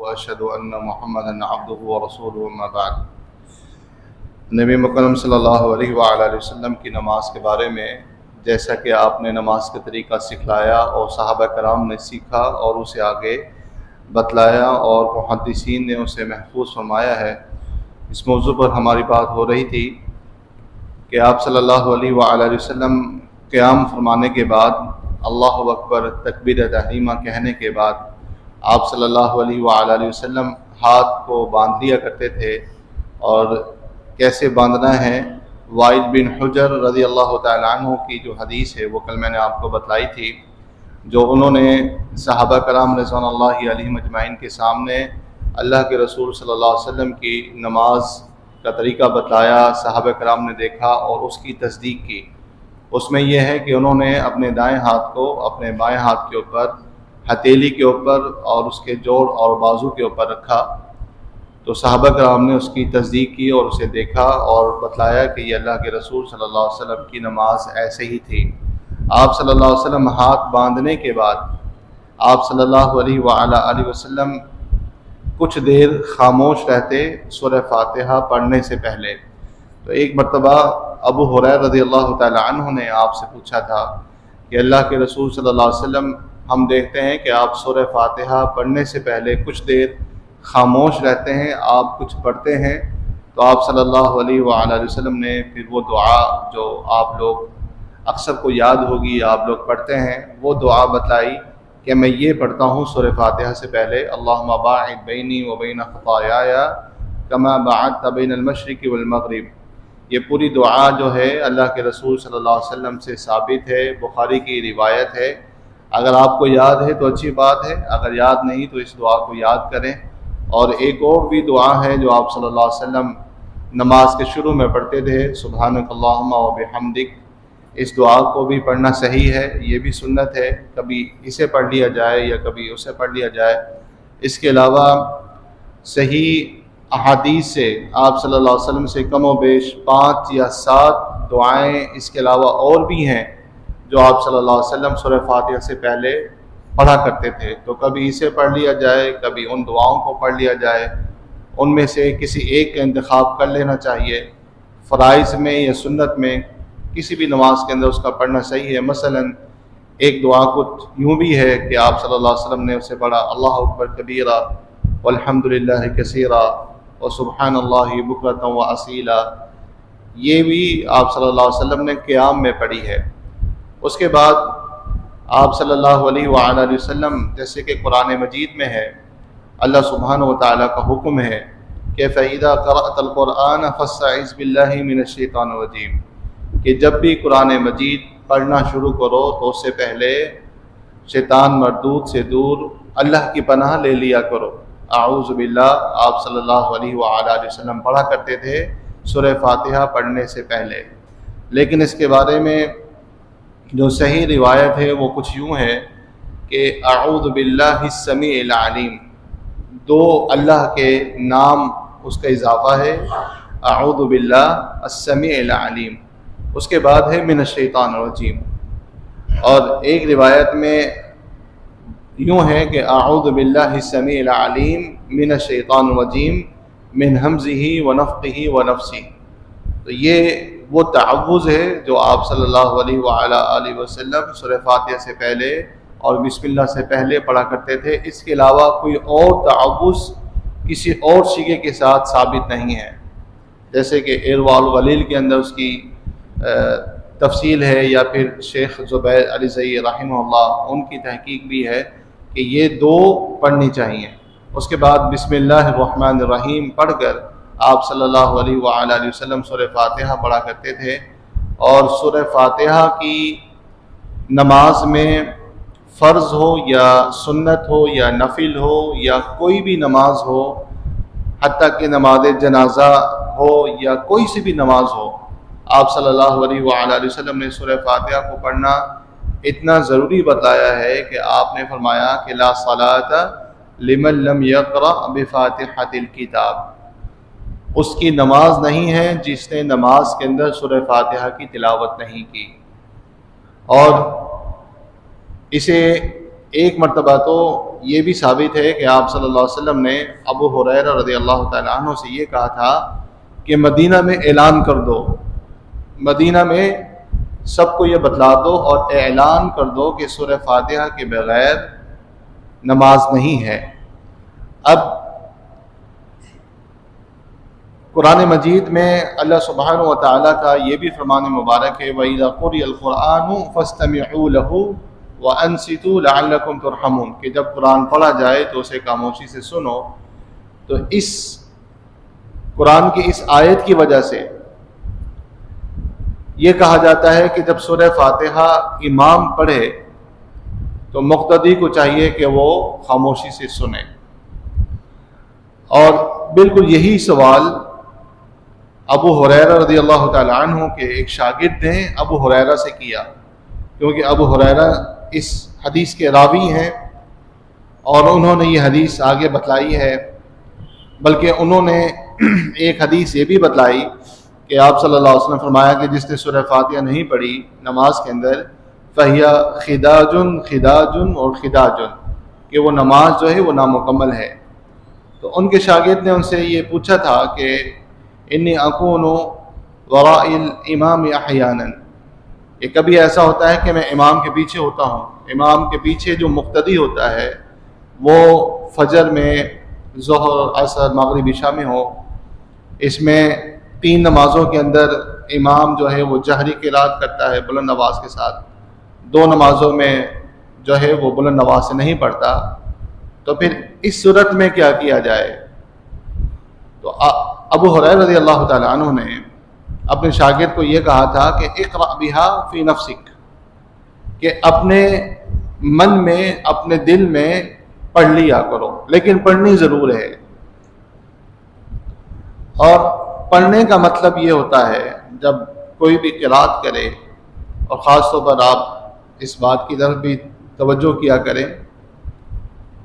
واشهد ان محمدا عبده ورسوله اما بعد۔ نبی مکرم صلی اللہ علیہ وآلہ وسلم کی نماز کے بارے میں جیسا کہ آپ نے نماز کا طریقہ سکھلایا اور صحابہ کرام نے سیکھا اور اسے آگے بتلایا اور محدثین نے اسے محفوظ فرمایا ہے، اس موضوع پر ہماری بات ہو رہی تھی کہ آپ صلی اللہ علیہ وآلہ وسلم قیام فرمانے کے بعد اللہ اکبر تکبیر تحریمہ کہنے کے بعد آپ صلی اللہ علیہ وآلہ وسلم ہاتھ کو باندھ لیا کرتے تھے، اور کیسے باندھنا ہے وائل بن حجر رضی اللہ تعالیٰ عنہ کی جو حدیث ہے وہ کل میں نے آپ کو بتلائی تھی، جو انہوں نے صحابہ کرام رضوان اللہ علیہم اجمعین کے سامنے اللہ کے رسول صلی اللہ علیہ وسلم کی نماز کا طریقہ بتلایا، صحابہ کرام نے دیکھا اور اس کی تصدیق کی۔ اس میں یہ ہے کہ انہوں نے اپنے دائیں ہاتھ کو اپنے بائیں ہاتھ کے اوپر، ہتھیلی کے اوپر اور اس کے جوڑ اور بازو کے اوپر رکھا، تو صحابہ کرام نے اس کی تصدیق کی اور اسے دیکھا اور بتلایا کہ یہ اللہ کے رسول صلی اللہ علیہ وسلم کی نماز ایسے ہی تھی۔ آپ صلی اللہ علیہ وسلم ہاتھ باندھنے کے بعد آپ صلی اللہ علیہ وآلہ وسلم کچھ دیر خاموش رہتے سورہ فاتحہ پڑھنے سے پہلے۔ تو ایک مرتبہ ابو ہریرہ رضی اللہ تعالیٰ عنہ نے آپ سے پوچھا تھا کہ اللہ کے رسول صلی اللہ علیہ وسلم ہم دیکھتے ہیں کہ آپ سورہ فاتحہ پڑھنے سے پہلے کچھ دیر خاموش رہتے ہیں، آپ کچھ پڑھتے ہیں، تو آپ صلی اللہ علیہ وآلہ وسلم نے پھر وہ دعا جو آپ لوگ اکثر کو یاد ہوگی، آپ لوگ پڑھتے ہیں، وہ دعا بتلائی کہ میں یہ پڑھتا ہوں سورہ فاتحہ سے پہلے، اللہم باعد بینی و بین خطایای کما باعدت بین المشرق والمغرب۔ یہ پوری دعا جو ہے اللہ کے رسول صلی اللہ علیہ وسلم سے ثابت ہے، بخاری کی روایت ہے۔ اگر آپ کو یاد ہے تو اچھی بات ہے، اگر یاد نہیں تو اس دعا کو یاد کریں۔ اور ایک اور بھی دعا ہے جو آپ صلی اللہ علیہ وسلم نماز کے شروع میں پڑھتے تھے، سبحانک اللہم و بحمدک، اس دعا کو بھی پڑھنا صحیح ہے، یہ بھی سنت ہے، کبھی اسے پڑھ لیا جائے یا کبھی اسے پڑھ لیا جائے۔ اس کے علاوہ صحیح احادیث سے آپ صلی اللہ علیہ وسلم سے کم و بیش 5 یا 7 دعائیں اس کے علاوہ اور بھی ہیں جو آپ صلی اللہ علیہ وسلم سورہ فاتحہ سے پہلے پڑھا کرتے تھے، تو کبھی اسے پڑھ لیا جائے، کبھی ان دعاؤں کو پڑھ لیا جائے، ان میں سے کسی ایک کا انتخاب کر لینا چاہیے۔ فرائض میں یا سنت میں کسی بھی نماز کے اندر اس کا پڑھنا صحیح ہے۔ مثلا ایک دعا کچھ یوں بھی ہے کہ آپ صلی اللہ علیہ وسلم نے اسے پڑھا، اللہ اکبر کبیرہ والحمد للہ کثیرہ وسبحان اللہ بکرۃ واصیلا، یہ بھی آپ صلی اللہ علیہ وسلم نے قیام میں پڑھی ہے۔ اس کے بعد آپ صلی اللہ علیہ وآلہ وسلم جیسے کہ قرآن مجید میں ہے، اللہ سبحانہ و تعالیٰ کا حکم ہے کہ فَإِذَا قَرَأْتَ الْقُرْآنَ فَاسْتَعِذْ بِاللَّهِ مِنَ الشَّيْطَانِ الرَّجِيمِ، کہ جب بھی قرآن مجید پڑھنا شروع کرو تو اس سے پہلے شیطان مردود سے دور اللہ کی پناہ لے لیا کرو۔ اعوذ باللہ آپ صلی اللہ علیہ وآلہ وسلم پڑھا کرتے تھے سورہ فاتحہ پڑھنے سے پہلے۔ لیکن اس کے بارے میں جو صحیح روایت ہے وہ کچھ یوں ہے کہ اعوذ باللہ السمیع العلیم، 2 اللہ کے نام اس کا اضافہ ہے، اعوذ باللہ السمیع العلیم، اس کے بعد ہے من الشیطان الرجیم۔ اور ایک روایت میں یوں ہے کہ اعوذ باللہ السمیع العلیم من الشیطان الرجیم من ہمزہ ونفخہ ونفثہ۔ تو یہ وہ تعوذ ہے جو آپ صلی اللہ علیہ وآلہ وسلم سورہ فاتحہ سے پہلے اور بسم اللہ سے پہلے پڑھا کرتے تھے۔ اس کے علاوہ کوئی اور تعوذ کسی اور صیغے کے ساتھ ثابت نہیں ہے، جیسے کہ ارواء الغلیل کے اندر اس کی تفصیل ہے، یا پھر شیخ زبیر علی زئی رحمہ اللہ ان کی تحقیق بھی ہے کہ یہ 2 پڑھنی چاہیے۔ اس کے بعد بسم اللہ الرحمن الرحیم پڑھ کر آپ صلی اللہ علیہ وآلہ وسلم سورہ فاتحہ پڑھا کرتے تھے۔ اور سورہ فاتحہ کی نماز میں فرض ہو یا سنت ہو یا نفل ہو یا کوئی بھی نماز ہو، حتیٰ کہ نماز جنازہ ہو یا کوئی سی بھی نماز ہو، آپ صلی اللہ علیہ وآلہ وسلم نے سورہ فاتحہ کو پڑھنا اتنا ضروری بتایا ہے کہ آپ نے فرمایا کہ لا صلاۃ لمن لم یقرأ بفاتحۃ الکتاب، اس کی نماز نہیں ہے جس نے نماز کے اندر سورہ فاتحہ کی تلاوت نہیں کی۔ اور اسے ایک مرتبہ تو یہ بھی ثابت ہے کہ آپ صلی اللہ علیہ وسلم نے ابو ہریرہ رضی اللہ تعالیٰ عنہ سے یہ کہا تھا کہ مدینہ میں اعلان کر دو، مدینہ میں سب کو یہ بتلا دو اور اعلان کر دو کہ سورہ فاتحہ کے بغیر نماز نہیں ہے۔ اب قرآن مجید میں اللہ سبحانہ و تعالیٰ کا یہ بھی فرمان مبارک ہے وَإِذَا قُرِئَ الْقُرْآنُ فَاسْتَمِعُوا لَهُ وَأَنصِتُوا لَعَلَّكُمْ تُرْحَمُونَ کہ جب قرآن پڑھا جائے تو اسے خاموشی سے سنو۔ تو اس قرآن کی اس آیت کی وجہ سے یہ کہا جاتا ہے کہ جب سورہ فاتحہ امام پڑھے تو مقتدی کو چاہیے کہ وہ خاموشی سے سنے۔ اور بالکل یہی سوال ابو ہریرہ رضی اللہ تعالی عنہ کے ایک شاگرد نے ابو ہریرہ سے کیا، کیونکہ ابو ہریرہ اس حدیث کے راوی ہیں اور انہوں نے یہ حدیث آگے بتلائی ہے، بلکہ انہوں نے ایک حدیث یہ بھی بتلائی کہ آپ صلی اللہ علیہ وسلم فرمایا کہ جس نے سورہ فاتحہ نہیں پڑھی نماز کے اندر فَهِيَ خِدَاجٌ خِدَاجٌ اور خِدَاجٌ کہ وہ نماز جو ہے وہ نامکمل ہے۔ تو ان کے شاگرد نے ان سے یہ پوچھا تھا کہ انی اکون وراء الامام احیانا، کہ کبھی ایسا ہوتا ہے کہ میں امام کے پیچھے ہوتا ہوں، امام کے پیچھے جو مقتدی ہوتا ہے وہ فجر میں، ظہر، عصر، مغرب، عشاء میں ہو، اس میں 3 نمازوں کے اندر امام جو ہے وہ جہری قرات کرتا ہے بلند آواز کے ساتھ، 2 نمازوں میں جو ہے وہ بلند آواز سے نہیں پڑھتا، تو پھر اس صورت میں کیا کیا جائے؟ تو ابو ہریرہ رضی اللہ تعالی عنہ نے اپنے شاگرد کو یہ کہا تھا کہ اقرأ بها فی نفسک، کہ اپنے من میں، اپنے دل میں پڑھ لیا کرو، لیکن پڑھنی ضرور ہے۔ اور پڑھنے کا مطلب یہ ہوتا ہے جب کوئی بھی قرات کرے، اور خاص طور پر آپ اس بات کی طرف بھی توجہ کیا کریں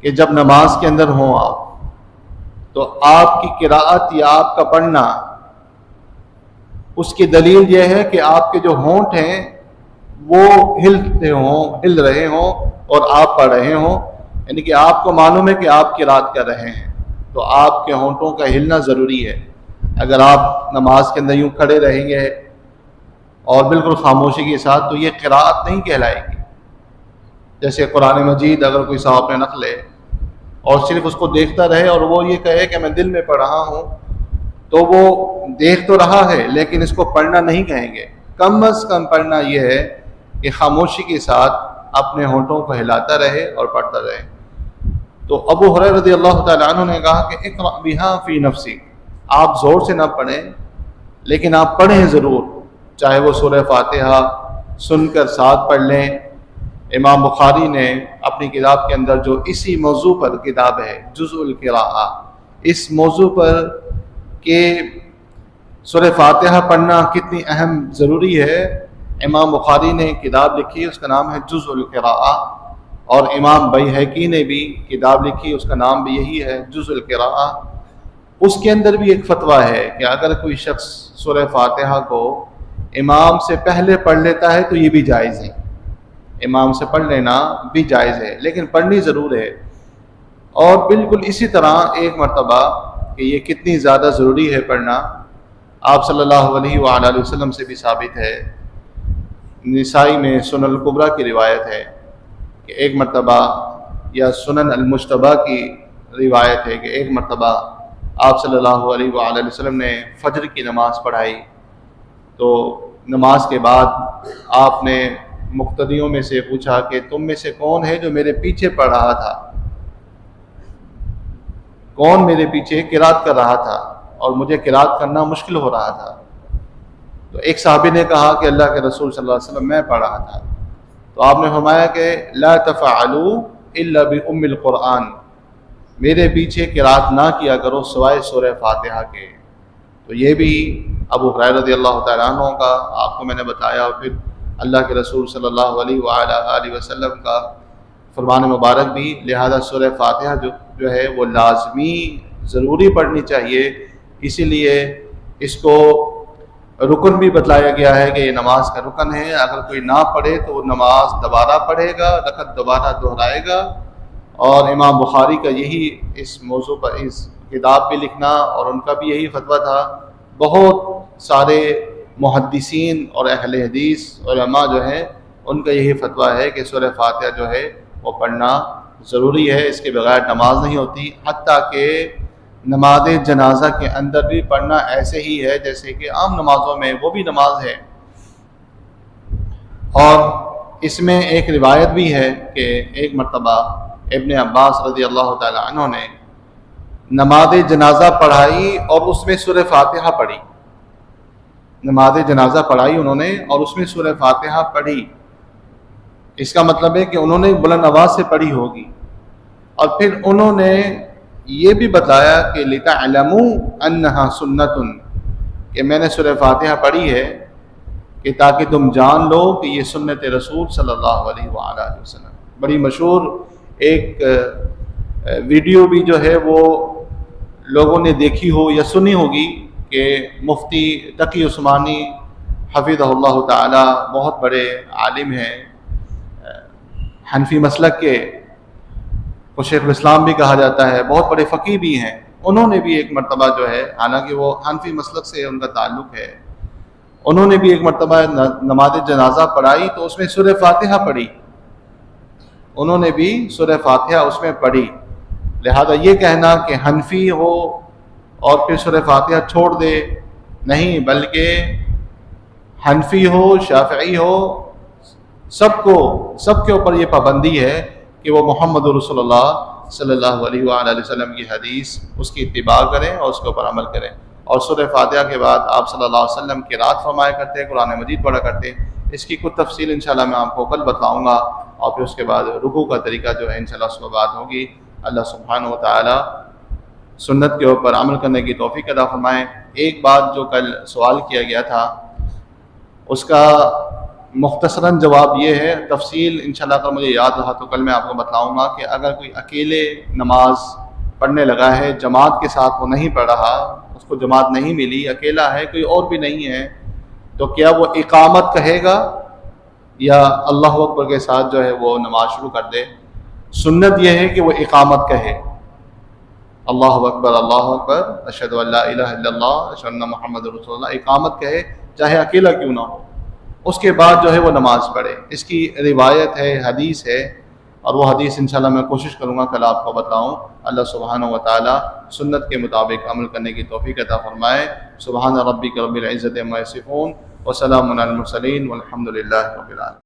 کہ جب نماز کے اندر ہوں آپ، تو آپ کی قرات یا آپ کا پڑھنا، اس کی دلیل یہ ہے کہ آپ کے جو ہونٹ ہیں وہ ہل رہے ہوں اور آپ پڑھ رہے ہوں، یعنی کہ آپ کو معلوم ہے کہ آپ قرات کر رہے ہیں، تو آپ کے ہونٹوں کا ہلنا ضروری ہے۔ اگر آپ نماز کے اندر یوں کھڑے رہیں گے اور بالکل خاموشی کے ساتھ تو یہ قرات نہیں کہلائے گی۔ جیسے قرآن مجید اگر کوئی صاحب نے نقل ہے اور صرف اس کو دیکھتا رہے اور وہ یہ کہے کہ میں دل میں پڑھ رہا ہوں، تو وہ دیکھ تو رہا ہے لیکن اس کو پڑھنا نہیں کہیں گے۔ کم از کم پڑھنا یہ ہے کہ خاموشی کے ساتھ اپنے ہونٹوں کو ہلاتا رہے اور پڑھتا رہے۔ تو ابو ہریرہ رضی اللہ تعالی عنہ نے کہا کہ اقرأ بها فی نفسی، آپ زور سے نہ پڑھیں لیکن آپ پڑھیں ضرور، چاہے وہ سورہ فاتحہ سن کر ساتھ پڑھ لیں۔ امام بخاری نے اپنی کتاب کے اندر جو اسی موضوع پر کتاب ہے جزء القراءہ، اس موضوع پر کہ سورہ فاتحہ پڑھنا کتنی اہم ضروری ہے، امام بخاری نے کتاب لکھی، اس کا نام ہے جزء القراءہ، اور امام بیہقی نے بھی کتاب لکھی، اس کا نام بھی یہی ہے جزء القراءہ۔ اس کے اندر بھی ایک فتویٰ ہے کہ اگر کوئی شخص سورہ فاتحہ کو امام سے پہلے پڑھ لیتا ہے تو یہ بھی جائز ہے، امام سے پڑھ لینا بھی جائز ہے، لیکن پڑھنی ضرور ہے۔ اور بالکل اسی طرح ایک مرتبہ کہ یہ کتنی زیادہ ضروری ہے پڑھنا، آپ صلی اللہ علیہ وآلہ وسلم سے بھی ثابت ہے، نسائی میں سنن الکبریٰ کی روایت ہے کہ ایک مرتبہ، یا سنن المجتبیٰ کی روایت ہے کہ ایک مرتبہ آپ صلی اللہ علیہ وآلہ وسلم نے فجر کی نماز پڑھائی، تو نماز کے بعد آپ نے مقتدیوں میں سے پوچھا کہ تم میں سے کون ہے جو میرے پیچھے پڑھ رہا تھا، کون میرے پیچھے قرات کر رہا تھا اور مجھے قرات کرنا مشکل ہو رہا تھا؟ تو ایک صحابی نے کہا کہ اللہ کے رسول صلی اللہ علیہ وسلم میں پڑھ رہا تھا۔ تو آپ نے فرمایا کہ لا تفعلوا الا بام القرآن، میرے پیچھے قرات نہ کیا کرو سوائے سورہ فاتحہ کے۔ تو یہ بھی ابو ہریرہ رضی اللہ تعالیٰ عنہ کا آپ کو میں نے بتایا، اور پھر اللہ کے رسول صلی اللہ علیہ وآلہ وسلم کا فرمان مبارک بھی، لہذا سورہ فاتحہ جو ہے وہ لازمی ضروری پڑھنی چاہیے۔ اسی لیے اس کو رکن بھی بتلایا گیا ہے کہ یہ نماز کا رکن ہے، اگر کوئی نہ پڑھے تو وہ نماز دوبارہ پڑھے گا، رکعت دوبارہ دہرائے گا۔ اور امام بخاری کا یہی اس موضوع پر اس کتاب پہ لکھنا اور ان کا بھی یہی فتویٰ تھا۔ بہت سارے محدثین اور اہل حدیث علماء جو ہیں ان کا یہی فتویٰ ہے کہ سورہ فاتحہ جو ہے وہ پڑھنا ضروری ہے، اس کے بغیر نماز نہیں ہوتی، حتیٰ کہ نماز جنازہ کے اندر بھی پڑھنا ایسے ہی ہے جیسے کہ عام نمازوں میں وہ بھی نماز ہے۔ اور اس میں ایک روایت بھی ہے کہ ایک مرتبہ ابن عباس رضی اللہ تعالی عنہ نے نماز جنازہ پڑھائی اور اس میں سورہ فاتحہ پڑھی، نماز جنازہ پڑھائی انہوں نے اور اس میں سورہ فاتحہ پڑھی۔ اس کا مطلب ہے کہ انہوں نے بلند آواز سے پڑھی ہوگی، اور پھر انہوں نے یہ بھی بتایا کہ لِتَعْلَمُوا أَنَّهَا سُنَّةٌ، کہ میں نے سورہ فاتحہ پڑھی ہے کہ تاکہ تم جان لو کہ یہ سنت رسول صلی اللہ علیہ وآلہ وسلم۔ بڑی مشہور ایک ویڈیو بھی جو ہے وہ لوگوں نے دیکھی ہو یا سنی ہوگی کہ مفتی تقی عثمانی حفظہ اللہ تعالی بہت بڑے عالم ہیں، حنفی مسلک کے، وہ شیخ الاسلام بھی کہا جاتا ہے، بہت بڑے فقیہ بھی ہیں۔ انہوں نے بھی ایک مرتبہ جو ہے، حالانکہ وہ حنفی مسلک سے ان کا تعلق ہے، انہوں نے بھی ایک مرتبہ نماز جنازہ پڑھائی تو اس میں سورہ فاتحہ پڑھی، انہوں نے بھی سورہ فاتحہ اس میں پڑھی۔ لہذا یہ کہنا کہ حنفی ہو اور پھر سورہ فاتحہ چھوڑ دے، نہیں، بلکہ حنفی ہو شافعی ہو سب کے اوپر یہ پابندی ہے کہ وہ محمد رسول اللہ صلی اللہ علیہ وآلہ وسلم کی حدیث اس کی اتباع کریں اور اس کے اوپر عمل کریں۔ اور سورہ فاتحہ کے بعد آپ صلی اللہ علیہ وسلم قرات فرمایا کرتے ہیں، قرآن مجید پڑھا کرتے ہیں۔ اس کی کچھ تفصیل انشاءاللہ میں آپ کو کل بتاؤں گا، اور پھر اس کے بعد رکوع کا طریقہ جو ہے انشاءاللہ اس میں بات ہوگی۔ اللہ سبحانہ و تعالی سنت کے اوپر عمل کرنے کی توفیق عطا فرمائے۔ ایک بات جو کل سوال کیا گیا تھا اس کا مختصراً جواب یہ ہے، تفصیل انشاءاللہ اگر مجھے یاد رہا تو کل میں آپ کو بتلاؤں گا، کہ اگر کوئی اکیلے نماز پڑھنے لگا ہے، جماعت کے ساتھ وہ نہیں پڑھ رہا، اس کو جماعت نہیں ملی، اکیلا ہے، کوئی اور بھی نہیں ہے، تو کیا وہ اقامت کہے گا یا اللہ اکبر کے ساتھ جو ہے وہ نماز شروع کر دے؟ سنت یہ ہے کہ وہ اقامت کہے، اللہ اکبر اشہد ان لا الہ الا اللہ اشہد ان محمد رسول اللہ، اقامت کہے چاہے اکیلا کیوں نہ ہو، اس کے بعد جو ہے وہ نماز پڑھے۔ اس کی روایت ہے، حدیث ہے، اور وہ حدیث انشاءاللہ میں کوشش کروں گا کل آپ کو بتاؤں۔ اللہ سبحانہ و تعالی سنت کے مطابق عمل کرنے کی توفیق عطا فرمائے۔ سبحان ربک رب العزت عما یصفون وسلام علی المرسلین والحمد للہ رب العالمین۔